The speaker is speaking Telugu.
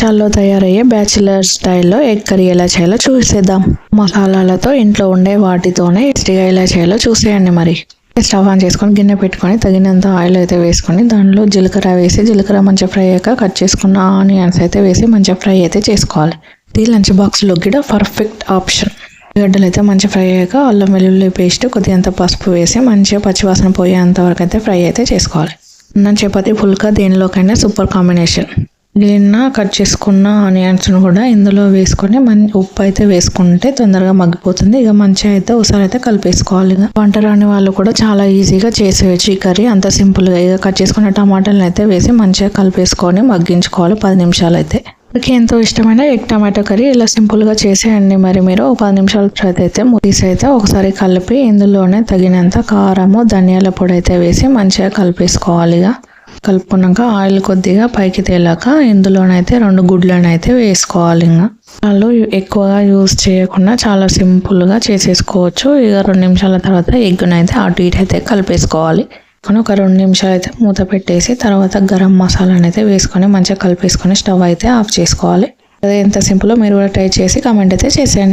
విదేశాల్లో తయారయ్యే బ్యాచిలర్ స్టైల్లో ఎగ్ కర్రీ ఎలా చేయాలో చూసేద్దాం. మసాలాలతో ఇంట్లో ఉండే వాటితోనే టేస్టీగా ఎలా చేయాలో చూసేయండి. మరి స్టవ్ ఆన్ చేసుకొని గిన్నె పెట్టుకొని తగినంత ఆయిల్ అయితే వేసుకొని దానిలో జీలకర్ర వేసి జీలకర్ర మంచిగా ఫ్రై అయ్యాక కట్ చేసుకున్న ఆనియన్స్ అయితే వేసి మంచిగా ఫ్రై అయితే చేసుకోవాలి. ఇది లంచ్ బాక్స్లో కూడా పర్ఫెక్ట్ ఆప్షన్. గడ్డలు అయితే మంచిగా ఫ్రై అయ్యాక అల్లం వెల్లుల్లి పేస్ట్ కొద్దిగంత పసుపు వేసి మంచిగా పచ్చివాసన పోయేంత వరకు అయితే ఫ్రై అయితే చేసుకోవాలి. అన్నం చపాతీ పుల్కా దేనిలోకైనా సూపర్ కాంబినేషన్. మిగిలిన కట్ చేసుకున్న ఆనియన్స్ను కూడా ఇందులో వేసుకొని ఉప్పు అయితే వేసుకుంటే తొందరగా మగ్గిపోతుంది. ఇక మంచిగా అయితే ఒకసారి అయితే కలిపేసుకోవాలి. ఇక వంట రాని వాళ్ళు కూడా చాలా ఈజీగా చేసేయచ్చు ఈ కర్రీ, అంత సింపుల్గా. ఇక కట్ చేసుకున్న టమాటాలను అయితే వేసి మంచిగా కలిపేసుకొని మగ్గించుకోవాలి 10 నిమిషాలు అయితే. మీకు ఎంతో ఇష్టమైన ఎగ్ టమాటో కర్రీ ఇలా సింపుల్గా చేసేయండి. మరి మీరు 10 నిమిషాల తర్వాత అయితే తీసి అయితే ఒకసారి కలిపి ఇందులోనే తగినంత కారము ధనియాల పొడి అయితే వేసి మంచిగా కలిపేసుకోవాలి. ఇక కలుపుకున్నాక ఆయిల్ కొద్దిగా పైకి తేలాక ఇందులోనైతే 2 గుడ్లను అయితే వేసుకోవాలి. ఇంకా వాళ్ళు ఎక్కువగా యూజ్ చేయకుండా చాలా సింపుల్గా చేసేసుకోవచ్చు. ఇక 2 నిమిషాల తర్వాత ఎగ్గును అయితే అటు ఇటు అయితే కలిపేసుకోవాలి. ఒక 2 నిమిషాలు అయితే మూత పెట్టేసి తర్వాత గరం మసాలాను అయితే వేసుకొని మంచిగా కలిపేసుకొని స్టవ్ అయితే ఆఫ్ చేసుకోవాలి. అదే ఎంత సింపుల్లో మీరు కూడా ట్రై చేసి కామెంట్ అయితే చేసేయండి.